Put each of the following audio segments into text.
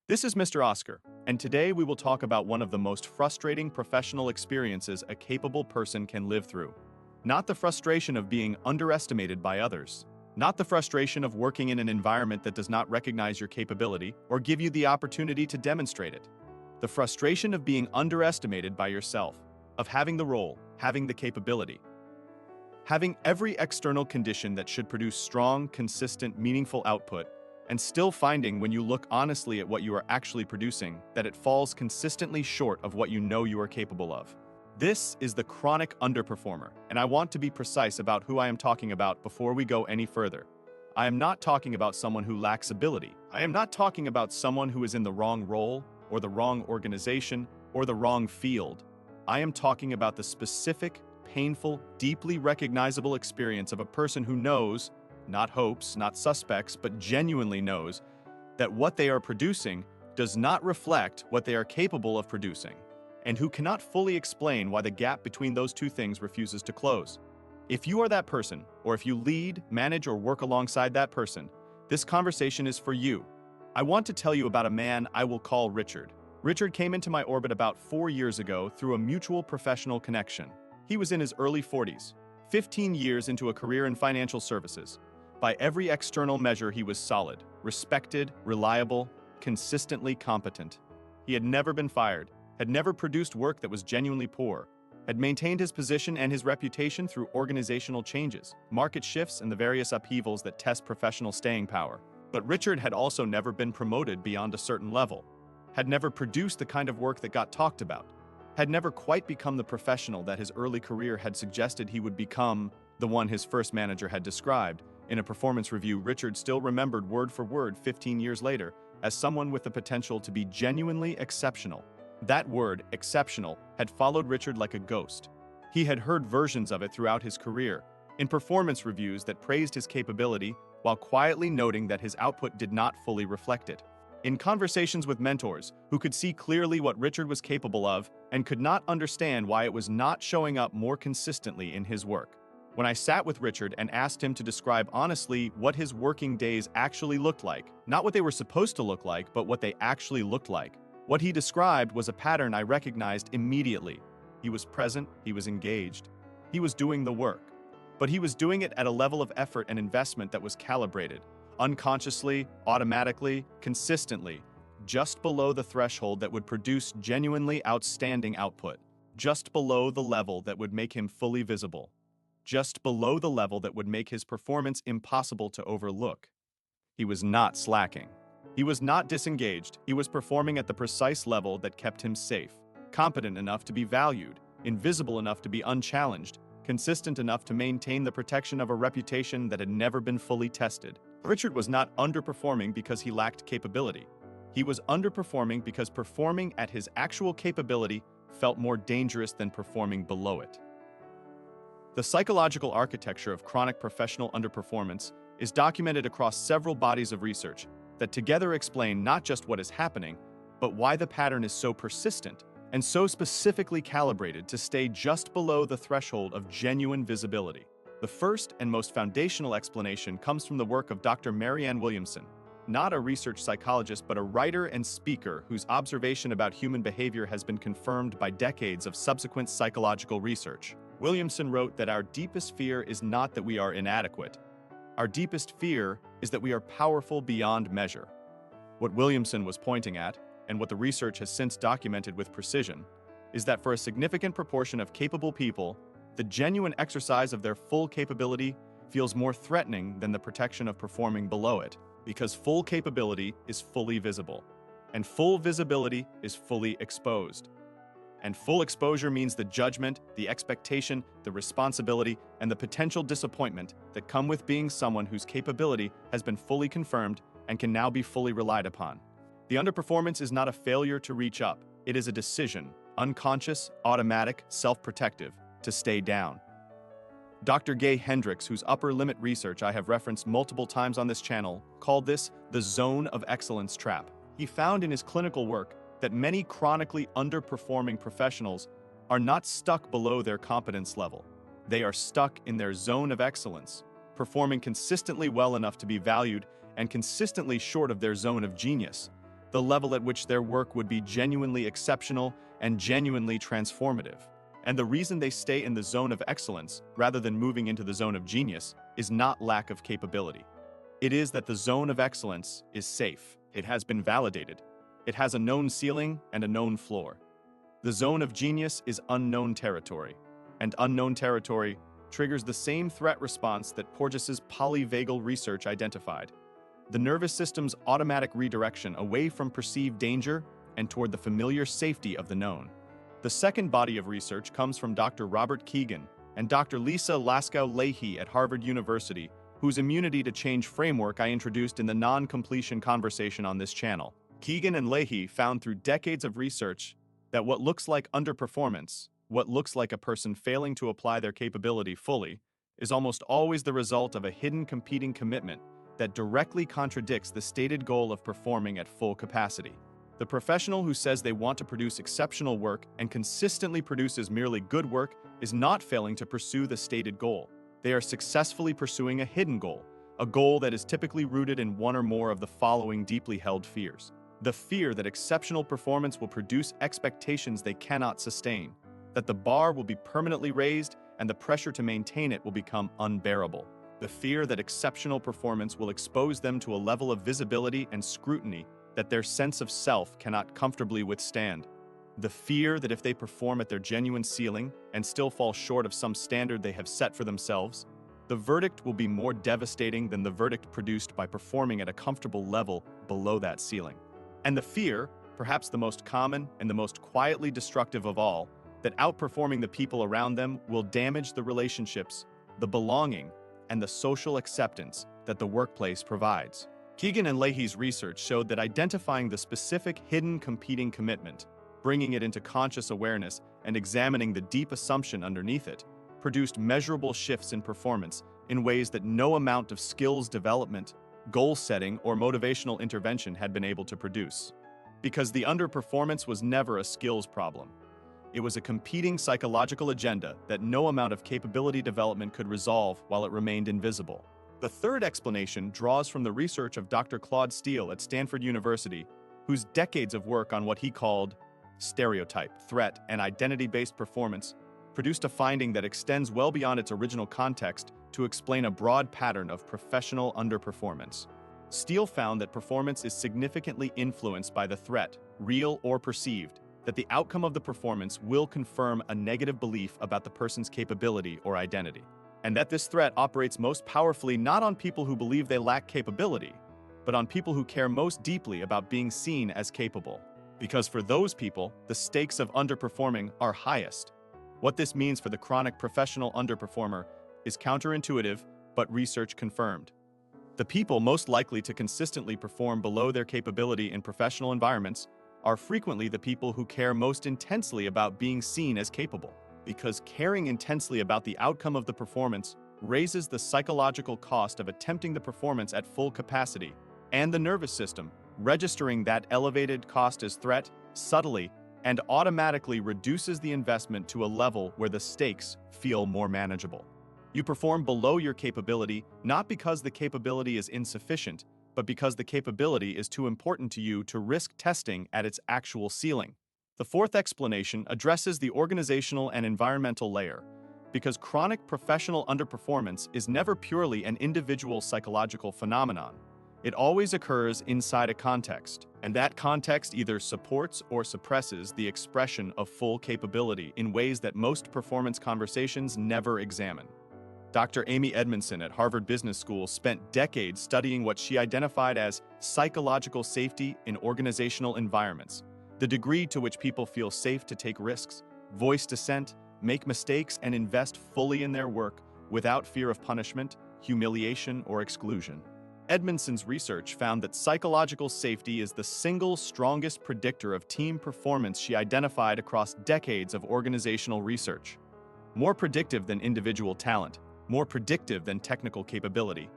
This is Mr. Oscar, and today we will talk about one of the most frustrating professional experiences a capable person can live through. Not the frustration of being underestimated by others, not the frustration of working in an environment that does not recognize your capability or give you the opportunity to demonstrate it. The frustration of being underestimated by yourself, of having the role, having the capability, having every external condition that should produce strong, consistent, meaningful output, and still finding when you look honestly at what you are actually producing that it falls consistently short of what you know you are capable of. This is the chronic underperformer, and I want to be precise about who I am talking about before we go any further. I am not talking about someone who lacks ability. I am not talking about someone who is in the wrong role, or the wrong organization, or the wrong field. I am talking about the specific, painful, deeply recognizable experience of a person who knows, not hopes, not suspects, but genuinely knows that what they are producing does not reflect what they are capable of producing, and who cannot fully explain why the gap between those two things refuses to close. If you are that person, or if you lead, manage, or work alongside that person, this conversation is for you. I want to tell you about a man I will call Richard. Richard came into my orbit about 4 years ago through a mutual professional connection. He was in his early 40s, 15 years into a career in financial services. By every external measure, he was solid, respected, reliable, consistently competent. He had never been fired, had never produced work that was genuinely poor, had maintained his position and his reputation through organizational changes, market shifts, and the various upheavals that test professional staying power. But Richard had also never been promoted beyond a certain level, had never produced the kind of work that got talked about, had never quite become the professional that his early career had suggested he would become, the one his first manager had described. In a performance review, Richard still remembered word for word 15 years later as someone with the potential to be genuinely exceptional. That word, exceptional, had followed Richard like a ghost. He had heard versions of it throughout his career, in performance reviews that praised his capability while quietly noting that his output did not fully reflect it. In conversations with mentors who could see clearly what Richard was capable of and could not understand why it was not showing up more consistently in his work. When I sat with Richard and asked him to describe honestly what his working days actually looked like, not what they were supposed to look like, but what they actually looked like, what he described was a pattern I recognized immediately. He was present, he was engaged, he was doing the work, but he was doing it at a level of effort and investment that was calibrated, unconsciously, automatically, consistently, just below the threshold that would produce genuinely outstanding output, just below the level that would make him fully visible, just below the level that would make his performance impossible to overlook. He was not slacking. He was not disengaged. He was performing at the precise level that kept him safe, competent enough to be valued, invisible enough to be unchallenged, consistent enough to maintain the protection of a reputation that had never been fully tested. Richard was not underperforming because he lacked capability. He was underperforming because performing at his actual capability felt more dangerous than performing below it. The psychological architecture of chronic professional underperformance is documented across several bodies of research that together explain not just what is happening, but why the pattern is so persistent and so specifically calibrated to stay just below the threshold of genuine visibility. The first and most foundational explanation comes from the work of Dr. Marianne Williamson, not a research psychologist but a writer and speaker whose observation about human behavior has been confirmed by decades of subsequent psychological research. Williamson wrote that our deepest fear is not that we are inadequate. Our deepest fear is that we are powerful beyond measure. What Williamson was pointing at, and what the research has since documented with precision, is that for a significant proportion of capable people, the genuine exercise of their full capability feels more threatening than the protection of performing below it, because full capability is fully visible, and full visibility is fully exposed. And full exposure means the judgment, the expectation, the responsibility, and the potential disappointment that come with being someone whose capability has been fully confirmed and can now be fully relied upon. The underperformance is not a failure to reach up. It is a decision, unconscious, automatic, self-protective, to stay down. Dr. Hendricks, whose upper limit research I have referenced multiple times on this channel, called this the zone of excellence trap. He found in his clinical work that many chronically underperforming professionals are not stuck below their competence level. They are stuck in their zone of excellence, performing consistently well enough to be valued and consistently short of their zone of genius, the level at which their work would be genuinely exceptional and genuinely transformative. And the reason they stay in the zone of excellence rather than moving into the zone of genius is not lack of capability. It is that the zone of excellence is safe. It has been validated. It has a known ceiling and a known floor. The zone of genius is unknown territory, and unknown territory triggers the same threat response that Porges's polyvagal research identified: the nervous system's automatic redirection away from perceived danger and toward the familiar safety of the known. The second body of research comes from Dr. Robert Kegan and Dr. Lisa Laskow-Lahey at Harvard University, whose immunity to change framework I introduced in the non-completion conversation on this channel. Kegan and Lahey found through decades of research that what looks like underperformance, what looks like a person failing to apply their capability fully, is almost always the result of a hidden competing commitment that directly contradicts the stated goal of performing at full capacity. The professional who says they want to produce exceptional work and consistently produces merely good work is not failing to pursue the stated goal. They are successfully pursuing a hidden goal, a goal that is typically rooted in one or more of the following deeply held fears. The fear that exceptional performance will produce expectations they cannot sustain, that the bar will be permanently raised and the pressure to maintain it will become unbearable. The fear that exceptional performance will expose them to a level of visibility and scrutiny that their sense of self cannot comfortably withstand. The fear that if they perform at their genuine ceiling and still fall short of some standard they have set for themselves, the verdict will be more devastating than the verdict produced by performing at a comfortable level below that ceiling. And the fear, perhaps the most common and the most quietly destructive of all, that outperforming the people around them will damage the relationships, the belonging, and the social acceptance that the workplace provides. Kegan and Lahey's research showed that identifying the specific hidden competing commitment, bringing it into conscious awareness, and examining the deep assumption underneath it, produced measurable shifts in performance in ways that no amount of skills development, goal setting, or motivational intervention had been able to produce. Because the underperformance was never a skills problem. It was a competing psychological agenda that no amount of capability development could resolve while it remained invisible. The third explanation draws from the research of Dr. Claude Steele at Stanford University, whose decades of work on what he called stereotype, threat, and identity-based performance produced a finding that extends well beyond its original context to explain a broad pattern of professional underperformance. Steele found that performance is significantly influenced by the threat, real or perceived, that the outcome of the performance will confirm a negative belief about the person's capability or identity, and that this threat operates most powerfully not on people who believe they lack capability, but on people who care most deeply about being seen as capable. Because for those people, the stakes of underperforming are highest. What this means for the chronic professional underperformer is counterintuitive, but research confirmed. The people most likely to consistently perform below their capability in professional environments are frequently the people who care most intensely about being seen as capable. Because caring intensely about the outcome of the performance raises the psychological cost of attempting the performance at full capacity, and the nervous system, registering that elevated cost as threat, subtly and automatically reduces the investment to a level where the stakes feel more manageable. You perform below your capability not because the capability is insufficient, but because the capability is too important to you to risk testing at its actual ceiling. The fourth explanation addresses the organizational and environmental layer, because chronic professional underperformance is never purely an individual psychological phenomenon. It always occurs inside a context, and that context either supports or suppresses the expression of full capability in ways that most performance conversations never examine. Dr. Amy Edmondson at Harvard Business School spent decades studying what she identified as psychological safety in organizational environments, the degree to which people feel safe to take risks, voice dissent, make mistakes, and invest fully in their work without fear of punishment, humiliation, or exclusion. Edmondson's research found that psychological safety is the single strongest predictor of team performance she identified across decades of organizational research. More predictive than individual talent, more predictive than technical capability,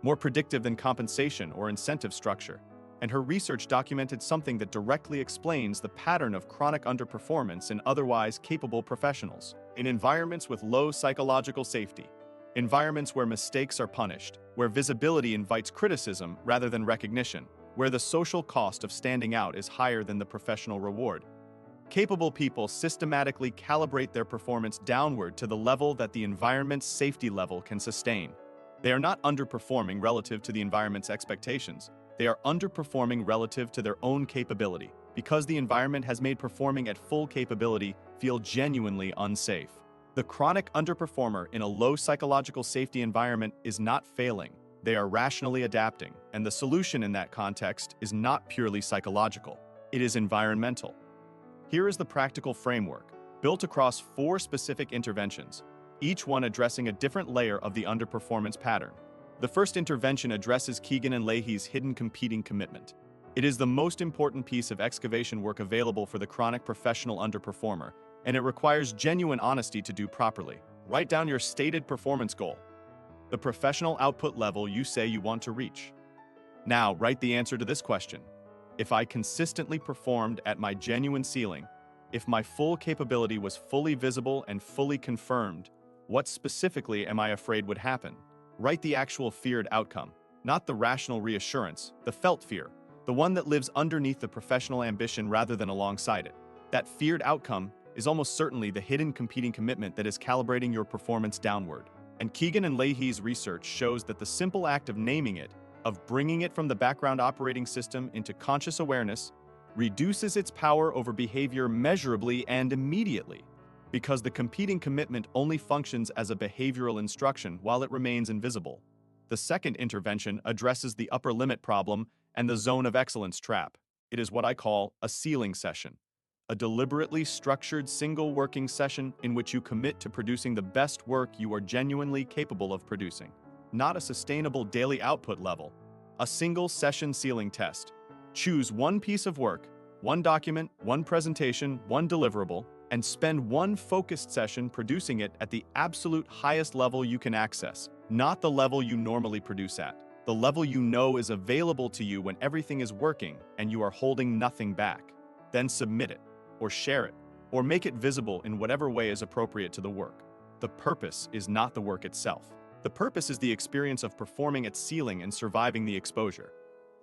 more predictive than compensation or incentive structure. And her research documented something that directly explains the pattern of chronic underperformance in otherwise capable professionals. In environments with low psychological safety, environments where mistakes are punished, where visibility invites criticism rather than recognition, where the social cost of standing out is higher than the professional reward. Capable people systematically calibrate their performance downward to the level that the environment's safety level can sustain. They are not underperforming relative to the environment's expectations. They are underperforming relative to their own capability, because the environment has made performing at full capability feel genuinely unsafe. The chronic underperformer in a low psychological safety environment is not failing. They are rationally adapting, and the solution in that context is not purely psychological. It is environmental. Here is the practical framework, built across 4 specific interventions, each one addressing a different layer of the underperformance pattern. The first intervention addresses Kegan and Dr.'s hidden competing commitment. It is the most important piece of excavation work available for the chronic professional underperformer, and it requires genuine honesty to do properly. Write down your stated performance goal, the professional output level you say you want to reach. Now, write the answer to this question. If I consistently performed at my genuine ceiling, if my full capability was fully visible and fully confirmed, what specifically am I afraid would happen? Write the actual feared outcome, not the rational reassurance, the felt fear, the one that lives underneath the professional ambition rather than alongside it. That feared outcome is almost certainly the hidden competing commitment that is calibrating your performance downward. And Kegan and Dr.'s research shows that the simple act of naming it, of bringing it from the background operating system into conscious awareness, reduces its power over behavior measurably and immediately, because the competing commitment only functions as a behavioral instruction while it remains invisible. The second intervention addresses the upper limit problem and the zone of excellence trap. It is what I call a ceiling session, a deliberately structured single working session in which you commit to producing the best work you are genuinely capable of producing. Not a sustainable daily output level, a single session ceiling test. Choose one piece of work, one document, one presentation, one deliverable, and spend one focused session producing it at the absolute highest level you can access, not the level you normally produce at, the level you know is available to you when everything is working and you are holding nothing back. Then submit it, or share it, or make it visible in whatever way is appropriate to the work. The purpose is not the work itself. The purpose is the experience of performing at ceiling and surviving the exposure,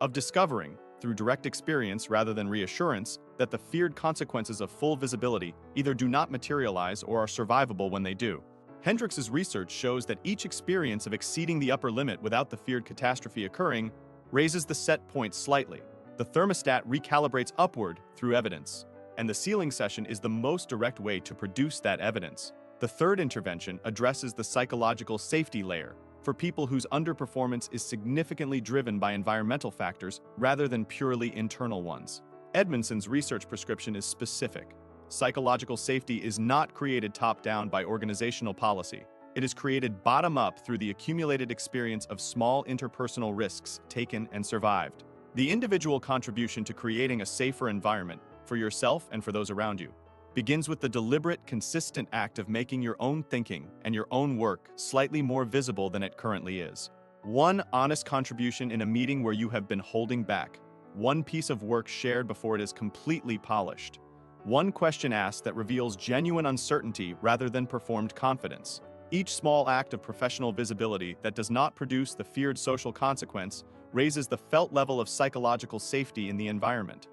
of discovering, through direct experience rather than reassurance, that the feared consequences of full visibility either do not materialize or are survivable when they do. Hendricks' research shows that each experience of exceeding the upper limit without the feared catastrophe occurring raises the set point slightly. The thermostat recalibrates upward through evidence, and the ceiling session is the most direct way to produce that evidence. The third intervention addresses the psychological safety layer for people whose underperformance is significantly driven by environmental factors rather than purely internal ones. Edmondson's research prescription is specific. Psychological safety is not created top-down by organizational policy. It is created bottom-up through the accumulated experience of small interpersonal risks taken and survived. The individual contribution to creating a safer environment for yourself and for those around you begins with the deliberate, consistent act of making your own thinking and your own work slightly more visible than it currently is. One honest contribution in a meeting where you have been holding back. One piece of work shared before it is completely polished. One question asked that reveals genuine uncertainty rather than performed confidence. Each small act of professional visibility that does not produce the feared social consequence raises the felt level of psychological safety in the environment.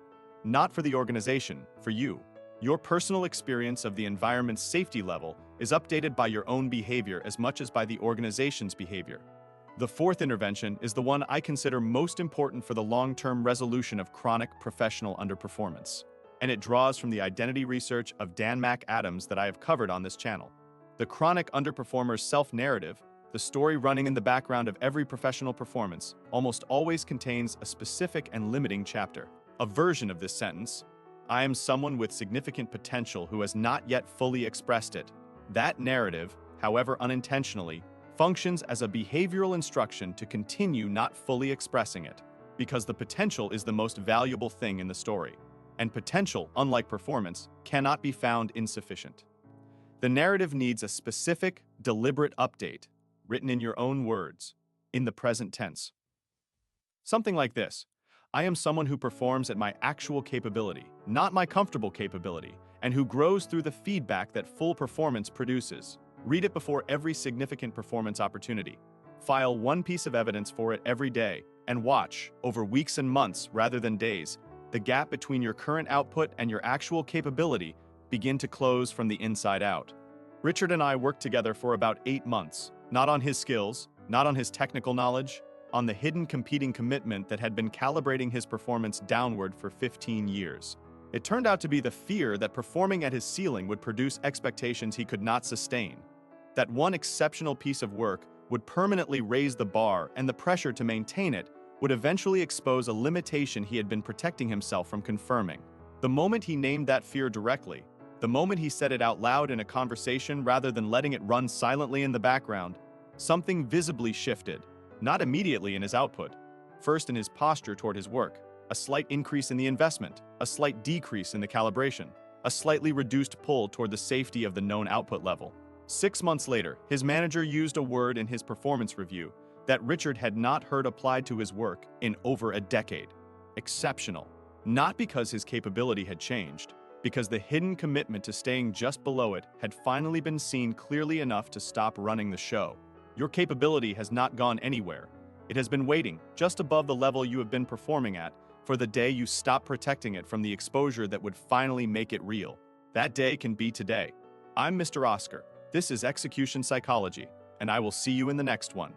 Not for the organization, for you. Your personal experience of the environment's safety level is updated by your own behavior as much as by the organization's behavior. The fourth intervention is the one I consider most important for the long-term resolution of chronic professional underperformance, and it draws from the identity research of Dan McAdams that I have covered on this channel. The chronic underperformer's self-narrative, the story running in the background of every professional performance, almost always contains a specific and limiting chapter. A version of this sentence: I am someone with significant potential who has not yet fully expressed it. That narrative, however unintentionally, functions as a behavioral instruction to continue not fully expressing it, because the potential is the most valuable thing in the story. And potential, unlike performance, cannot be found insufficient. The narrative needs a specific, deliberate update, written in your own words, in the present tense. Something like this: I am someone who performs at my actual capability, not my comfortable capability, and who grows through the feedback that full performance produces. Read it before every significant performance opportunity. File one piece of evidence for it every day, And watch, over weeks and months rather than days, the gap between your current output and your actual capability begin to close from the inside out. Richard and I worked together for about 8 months, not on his skills, not on his technical knowledge, on the hidden competing commitment that had been calibrating his performance downward for 15 years. It turned out to be the fear that performing at his ceiling would produce expectations he could not sustain. That one exceptional piece of work would permanently raise the bar, and the pressure to maintain it would eventually expose a limitation he had been protecting himself from confirming. The moment he named that fear directly, the moment he said it out loud in a conversation rather than letting it run silently in the background, something visibly shifted, not immediately in his output, first in his posture toward his work, a slight increase in the investment, a slight decrease in the calibration, a slightly reduced pull toward the safety of the known output level. 6 months later, his manager used a word in his performance review that Richard had not heard applied to his work in over a decade: exceptional. Not because his capability had changed, because the hidden commitment to staying just below it had finally been seen clearly enough to stop running the show. Your capability has not gone anywhere. It has been waiting just above the level you have been performing at for the day you stop protecting it from the exposure that would finally make it real. That day can be today. I'm Mr. Oscar. This is Execution Psychology, and I will see you in the next one.